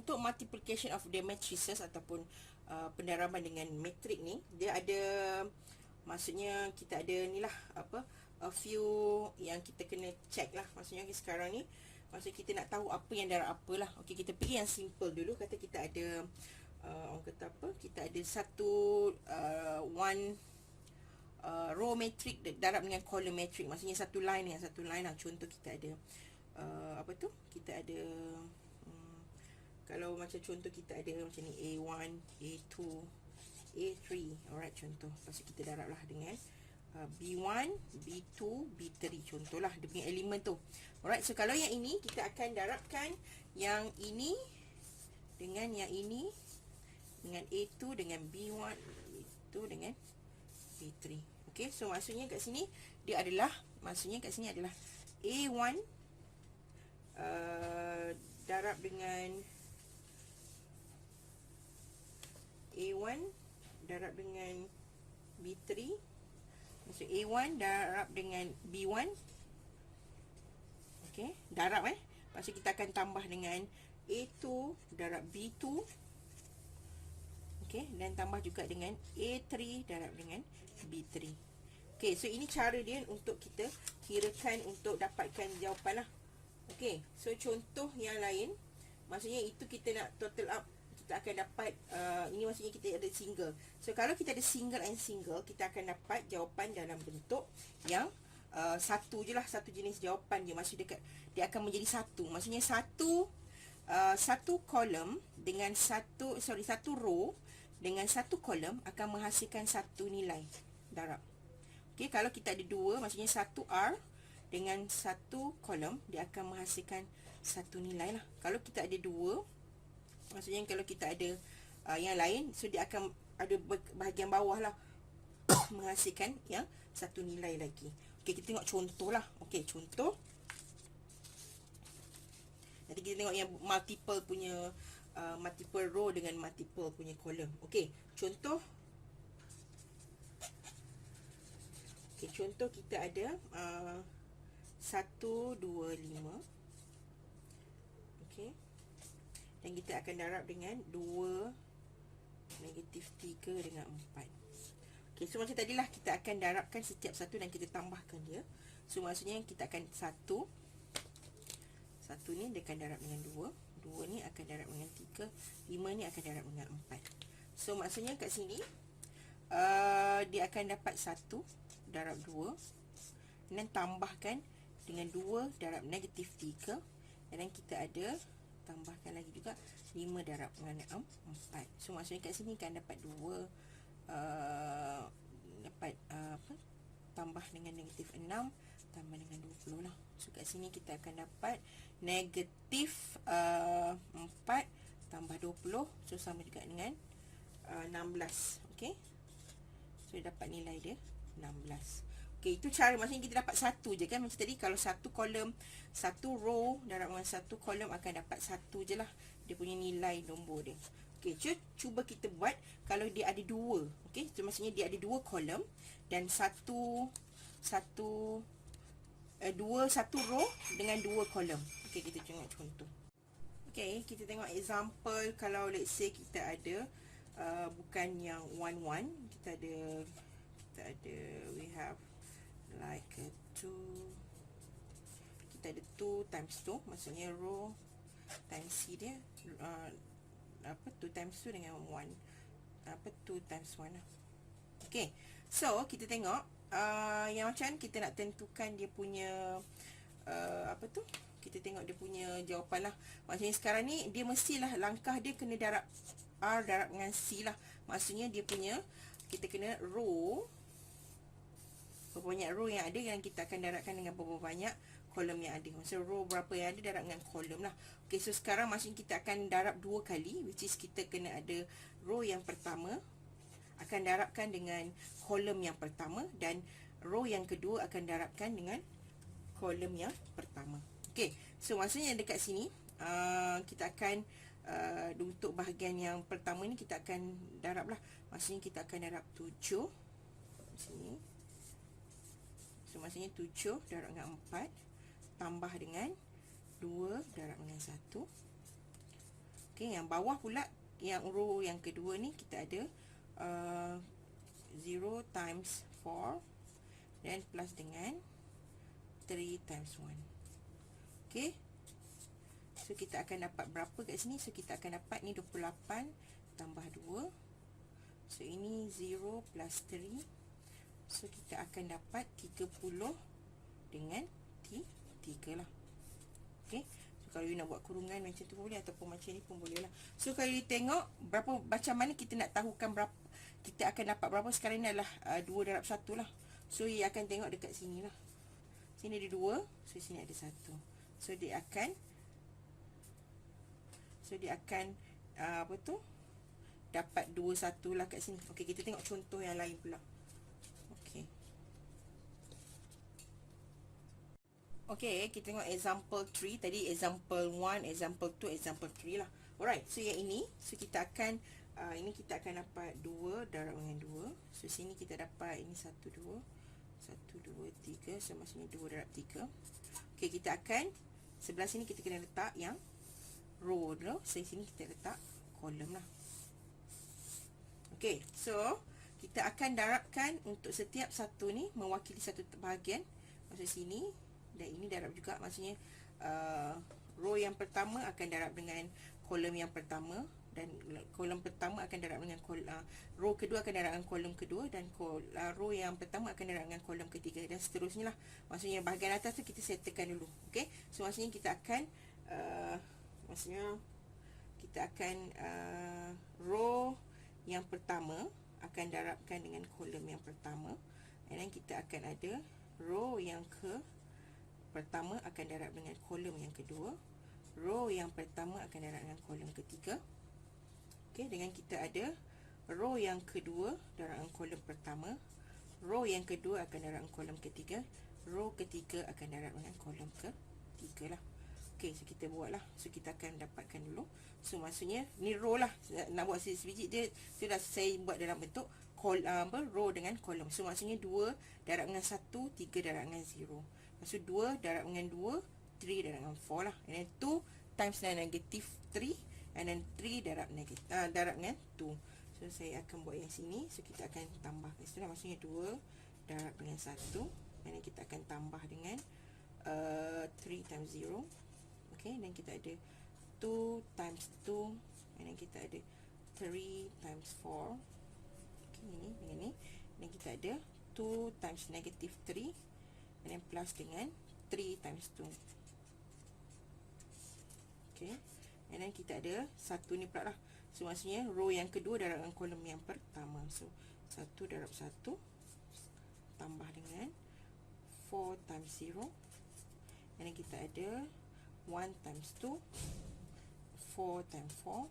untuk multiplication of the matrices ataupun pendaraban dengan matrik ni, dia ada, maksudnya kita ada ni lah, apa, a few yang kita kena check lah. Maksudnya sekarang ni, maksudnya kita nak tahu apa yang darab apa lah. Okey, kita pergi yang simple dulu. Kata kita ada orang kata apa, kita ada satu one row matrix darab dengan column matrix. Maksudnya satu line dengan satu line lah. Contoh kita ada apa tu, kita ada kalau macam contoh kita ada macam ni, A1, A2, A3. Alright, contoh. Lepas tu kita darab lah dengan B1, B2, B3. Contohlah dia punya elemen tu. Alright, so kalau yang ini kita akan darabkan yang ini dengan yang ini, dengan A2 dengan B1, B2 dengan B3. Okay, so maksudnya kat sini dia adalah, maksudnya kat sini adalah A1 darab dengan A1 darab dengan B3. Maksud A1 darab dengan B1. Okey, darab Maksud kita akan tambah dengan A2 darab B2. Okey, dan tambah juga dengan A3 darab dengan B3. Okey, so ini cara dia untuk kita kirakan untuk dapatkan jawapan lah. Okey, so contoh yang lain, maksudnya itu kita nak total up, kita akan dapat ini maksudnya kita ada single. So kalau kita ada single and single, kita akan dapat jawapan dalam bentuk yang satu je lah, satu jenis jawapan je. Maksud dia akan menjadi satu. Maksudnya satu kolom dengan satu row dengan satu kolom akan menghasilkan satu nilai darab. Okey, kalau kita ada dua, maksudnya satu R dengan satu kolom, dia akan menghasilkan satu nilai lah. Kalau kita ada dua, maksudnya kalau kita ada yang lain, so dia akan ada bahagian bawah lah menghasilkan yang satu nilai lagi. Okey, kita tengok contoh lah. Okey, contoh. Nanti kita tengok yang multiple punya multiple row dengan multiple punya column. Okey, contoh. Okey, contoh kita ada 1, 2, 5. Okey. Dan kita akan darab dengan 2, -3 dengan 4. Okey, so macam tadilah kita akan darabkan setiap satu dan kita tambahkan dia. So maksudnya kita akan satu ni dia akan darab dengan 2, 2 ni akan darab dengan 3, 5 ni akan darab dengan 4. So maksudnya kat sini dia akan dapat 1 darab 2 dan tambahkan dengan 2 darab -3, dan kita ada tambahkan lagi juga 5 darab dengan 4. So maksudnya kat sini kan dapat 2 dapat apa, tambah dengan -6 tambah dengan 20 lah. So kat sini kita akan dapat -4 tambah 20, so sama juga dengan 16. Okey, so dapat nilai dia 16. Okey, itu cara, maksudnya kita dapat satu je kan. Macam tadi kalau satu kolom, satu row darab dengan satu kolom akan dapat satu je lah dia punya nilai nombor dia. Okey, cuba kita buat kalau dia ada dua. Okey, so maksudnya dia ada dua kolom dan satu row dengan dua kolom. Okey, kita tengok contoh. Okey, kita tengok example. Kalau let's say kita ada bukan yang 1 kita ada we have like 2, kita ada 2 times 2, maksudnya row times C dia 2 times 2 dengan 1 2 times 1 lah. Okey, so kita tengok yang macam kita nak tentukan dia punya kita tengok dia punya jawapan lah. Maksudnya sekarang ni dia mestilah langkah dia kena darab R darab dengan C lah. Maksudnya dia punya, kita kena row, berapa banyak row yang ada, yang kita akan darabkan dengan berapa banyak kolom yang ada. Maksudnya row berapa yang ada darab dengan kolom lah. Okey, so sekarang maksudnya kita akan darab 2 kali, which is kita kena ada row yang pertama akan darabkan dengan kolom yang pertama, dan row yang kedua akan darabkan dengan kolom yang pertama. Okey, so maksudnya dekat sini kita akan untuk bahagian yang pertama ni kita akan darab lah. Maksudnya kita akan darab 7 sini. So maksudnya 7 darab dengan 4 tambah dengan 2 darab dengan 1. Okey, yang bawah pula, yang row yang kedua ni kita ada 0 times 4 dan plus dengan 3 times 1. Okey. So kita akan dapat berapa kat sini? So kita akan dapat ni 28 tambah 2. So ini 0 plus 3. So kita akan dapat 30 dengan 3 lah. Okey. So kalau you nak buat kurungan macam tu boleh, ataupun macam ni pun boleh lah. So kalau you tengok berapa, macam mana kita nak tahukan berapa kita akan dapat berapa. Sekarang ni adalah 2 darab 1 lah. So you akan tengok dekat sini lah. Sini ada 2, so sini ada 1. So dia akan apa tu, dapat 2 1 lah kat sini. Okey, kita tengok contoh yang lain pula. Okey. Okey, kita tengok example 3. Tadi example 1, example 2, example 3 lah. Alright, so yang ini, so kita akan ini kita akan dapat 2 darab dengan 2. So sini kita dapat ini 1 2 3. So maksudnya 2 darab 3. Okey, kita akan sebelah sini kita kena letak yang row dulu. So sini kita letak kolom lah. Okey, so kita akan darabkan untuk setiap satu ni mewakili satu bahagian. Maksud sini dan ini darab juga, maksudnya row yang pertama akan darab dengan kolom yang pertama, dan kolom pertama akan darab dengan row kedua akan darab dengan kolom kedua, dan row yang pertama akan darab dengan kolom ketiga, dan seterusnya lah. Maksudnya bahagian atas tu kita settlekan dulu. Okey, so maksudnya kita akan row yang pertama akan darabkan dengan kolom yang pertama, dan kita akan ada row yang pertama akan darab dengan kolom yang kedua, row yang pertama akan darab dengan kolom ketiga. Okey, dengan kita ada row yang kedua darab dengan kolom pertama, row yang kedua akan darab dengan kolom ketiga, row ketiga akan darab dengan kolom ketiga lah. Okey, so kita buat lah. So kita akan dapatkan dulu. So maksudnya ni row lah. Nak buat sebiji dia sudah saya buat dalam bentuk row dengan kolom. So maksudnya 2 darab dengan 1, 3 darab dengan 0. Maksud 2 darab dengan 2, 3 darab dengan 4 lah. And then 2 times dengan negative 3, and then 3 darab dengan 2. So saya akan buat yang sini. So kita akan tambah kat situ lah. Maksudnya 2 darab dengan 1, and then kita akan tambah dengan 3 times 0. Okay, dan kita ada 2 times 2, and then kita ada 3 times 4. Okay, ini dengan ni. Dan kita ada 2 times negative 3, and then plus dengan 3 times 2. Okay, and then kita ada 1 ni pula lah. So maksudnya row yang kedua darab dengan kolom yang pertama. So 1 darab 1 tambah dengan 4 times 0, and then kita ada 1 times 2, 4 times 4,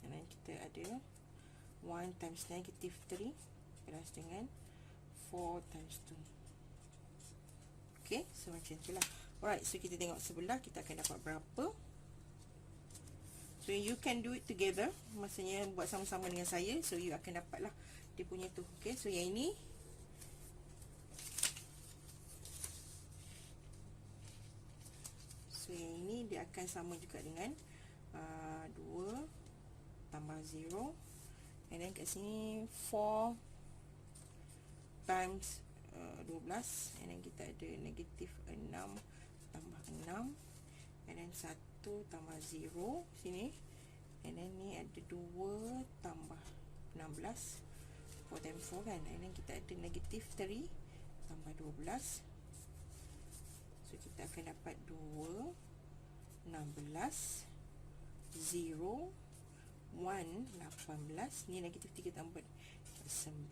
and then kita ada 1 times negative 3 plus dengan 4 times 2. Okay, so macam tu lah. Alright, so kita tengok sebelah kita akan dapat berapa. So you can do it together, maksudnya buat sama-sama dengan saya. So you akan dapat lah dia punya tu. Okay, so yang ini dia akan sama juga dengan 2 tambah 0, and then kat sini 4 times 12, and then kita ada negatif 6 tambah 6, and then 1 tambah 0 sini, and then ni ada 2 tambah 16, 4 times 4 kan, and then kita ada negatif 3 tambah 12. So kita akan dapat 2 16 0 1 18. Ni negatif 3 tambah 9.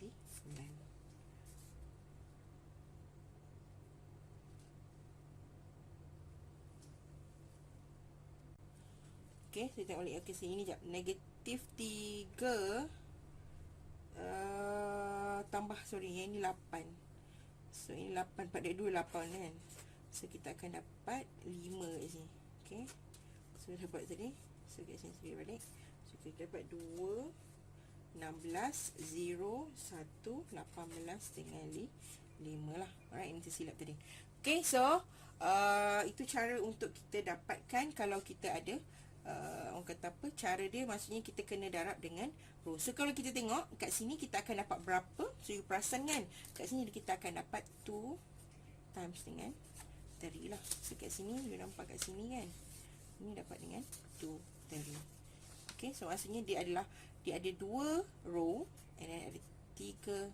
Okay, saya tengok balik. Okay, sini jap. Negatif 3 tambah, sorry, yang ini 8. So ini 8 pada 2 8 kan. So kita akan dapat 5 kat sini. Okay, so dapat tadi. So kat sini saya balik. So kita dapat 2 16 0 1 18 dengan 5 lah. Alright, ini tersilap tadi. Okay, so itu cara untuk kita dapatkan kalau kita ada orang kata apa, cara dia maksudnya kita kena darab dengan row. So kalau kita tengok kat sini kita akan dapat berapa? So you perasan kan, kat sini kita akan dapat 2 times dengan 3 lah. So kat sini you nampak kat sini kan, ini dapat dengan 2 3. Okay, so maksudnya dia ada 2 row and then ada 3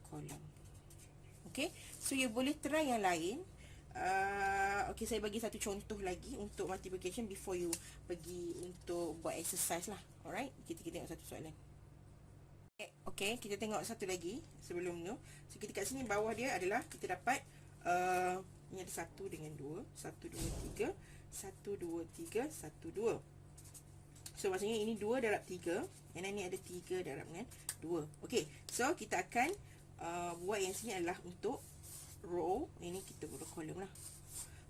kolom. Okay, so you boleh try yang lain. Okay, saya bagi satu contoh lagi untuk multiplication before you pergi untuk buat exercise lah. Alright, kita tengok satu soalan. Okay, kita tengok satu lagi sebelum tu. So kita kat sini bawah dia adalah kita dapat ini ada 1 dengan 2, 1 2 3, 1 2 3, 1 2. So maksudnya ini 2 darab 3, and ini ada 3 darab dengan 2. Okay, so kita akan buat yang sini adalah untuk row, ini kita buat kolom lah.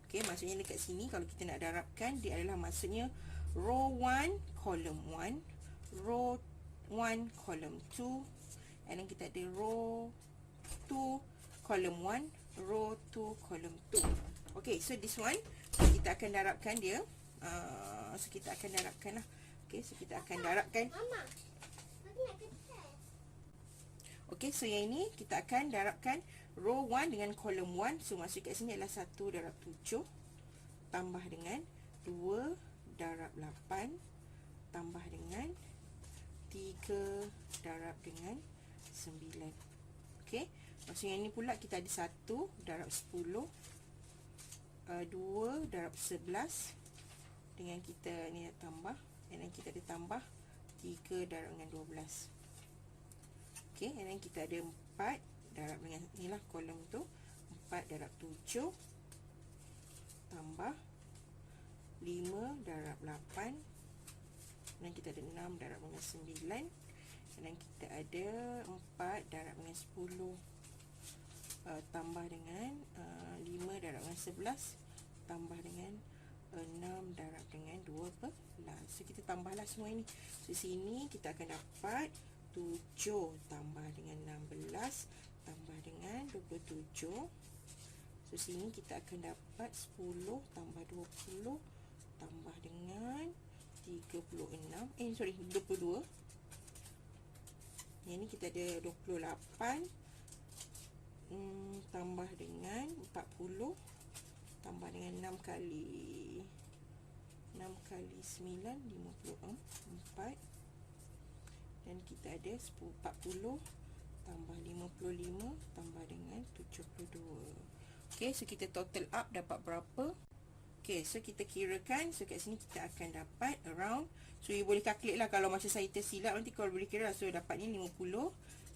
Okay, maksudnya dekat sini kalau kita nak darabkan, dia adalah maksudnya row 1 kolom 1, row 1 kolom 2, and then kita ada row 2 kolom 1, row 2 kolom 2. Okay, so this one kita akan darabkan dia. So kita akan darabkan lah. Okay, so kita akan darabkan. Okay, so yang ini kita akan darabkan row 1 dengan kolom 1. So maksud kat sini adalah 1 darab 7 tambah dengan 2 darab 8 tambah dengan 3 darab dengan 9. Okay, maksudnya ini pula kita ada 1 darab 10, 2 darab 11 dengan kita ni tambah, dan kita ada tambah 3 darab dengan 12. Okay, and then kita ada 4 darab dengan inilah kolom tu, 4 darab 7 tambah 5 darab 8, dan kita ada 6 darab dengan 9, dan kita ada 4 darab dengan 10 tambah dengan 5 darab dengan 11 tambah dengan 6 darab dengan 12. So kita tambahlah semua ini. So sini kita akan dapat 7 tambah dengan 16 tambah dengan 27. So sini kita akan dapat 10 tambah 20 tambah dengan 36. Sorry, 22. Yang ni kita ada 28 tambah dengan 40 tambah dengan 6 kali 9 54, dan kita ada 40 tambah 55 tambah dengan 72. Okay, so kita total up dapat berapa? Okay, so kita kirakan. So kat sini kita akan dapat around, so you boleh calculate lah kalau macam saya tersilap nanti kalau boleh kira. So dapatnya 50,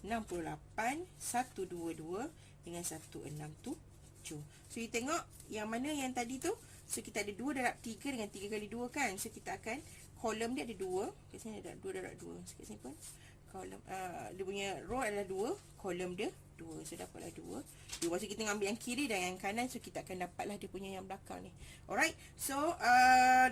68, 122 dengan 167. So you tengok yang mana yang tadi tu. So kita ada 2 darab 3 dengan 3 kali 2 kan. So kita akan, kolom dia ada 2. Kat sini ada 2 darab 2. So kat sini pun kolom, dia punya row adalah 2, kolom dia 2. So dapatlah 2. Lepas tu kita ambil yang kiri dan yang kanan. So kita akan dapatlah dia punya yang belakang ni. Alright. So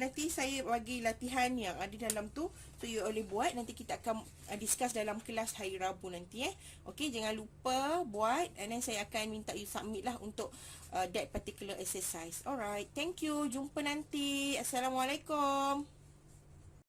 nanti saya bagi latihan yang ada dalam tu. So you boleh buat. Nanti kita akan discuss dalam kelas hari Rabu nanti Okay, jangan lupa buat, and then saya akan minta you submit lah untuk that particular exercise. Alright. Thank you. Jumpa nanti. Assalamualaikum.